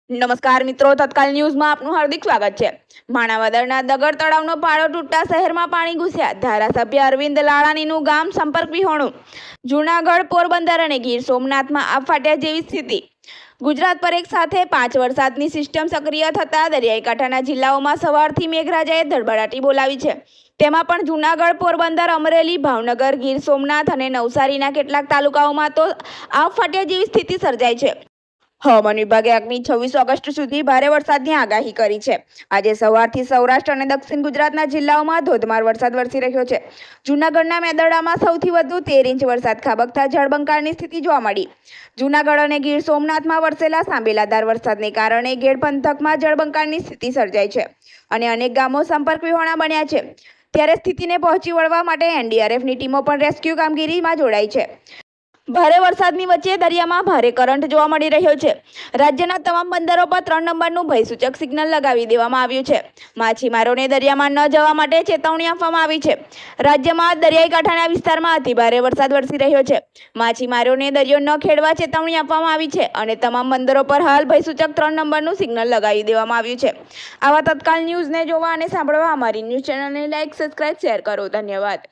નમસ્કાર મિત્રો, તત્કાલ ન્યૂઝમાં આપનું હાર્દિક સ્વાગત છે। માણાવદરના દગડ તળાવનો પાળો તૂટતા શહેરમાં પાણી ઘૂસ્યા। ધારાસભ્ય અરવિંદ લાલાણીનું ગામ સંપર્ક વિહોણું। જૂનાગઢ, પોરબંદર અને ગીર સોમનાથમાં આબ ફાટ્યા જેવી સ્થિતિ। ગુજરાત પર એક સાથે 5 વરસાદની સિસ્ટમ સક્રિય થતા દરિયાઈ કાંઠાના જિલ્લાઓમાં સવારથી મેઘરાજાએ ધડબડાટી બોલાવી છે। તેમાં પણ જૂનાગઢ, પોરબંદર, અમરેલી, ભાવનગર, ગીર સોમનાથ અને નવસારીના કેટલાક તાલુકાઓમાં તો આબ ફાટ્યા જેવી સ્થિતિ સર્જાઈ છે। હવામાન વિભાગે આગામી 26 ઓગસ્ટ સુધી ભારે વરસાદની આગાહી કરી છે। આજે સવારથી સૌરાષ્ટ્ર અને દક્ષિણ ગુજરાતના જિલ્લાઓમાં ધોધમાર વરસાદ વરસી રહ્યો છે। જૂનાગઢના મેદરડામાં સૌથી વધુ 13 ઇંચ વરસાદ ખાબકતા જળબંકાળની સ્થિતિ જોવા મળી। જૂનાગઢ અને ગીર સોમનાથમાં વરસેલા સાંબેલાધાર વરસાદને કારણે ગેડ પંથકમાં જળબંકાળની સ્થિતિ સર્જાઈ છે અને અનેક ગામો સંપર્ક વિહોણા બન્યા છે। ત્યારે સ્થિતિને પહોંચી વળવા માટે એનડીઆરએફની ટીમો પણ રેસ્ક્યુ કામગીરીમાં જોડાઈ છે। ભારે વરસાદની વચ્ચે દરિયામાં ભારે કરંટ જોવા મળી રહ્યો છે। રાજ્યના તમામ બંદરો પર 3 નંબરનું ભયસૂચક સિગ્નલ લગાવી દેવામાં આવ્યું છે। માછીમારોને દરિયામાં ન જવા માટે ચેતવણી આપવામાં આવી છે। રાજ્યમાં દરિયાઈ કાંઠાના વિસ્તારમાં અતિભારે વરસાદ વરસી રહ્યો છે। માછીમારોને દરિયો ન ખેડવા ચેતવણી આપવામાં આવી છે અને તમામ બંદરો પર હાલ ભયસૂચક 3 નંબરનું સિગ્નલ લગાવી દેવામાં આવ્યું છે। આવા તત્કાલ ન્યૂઝને જોવા અને સાંભળવા અમારી ન્યૂઝ ચેનલને લાઇક, સબસ્ક્રાઇબ, શેર કરો। ધન્યવાદ।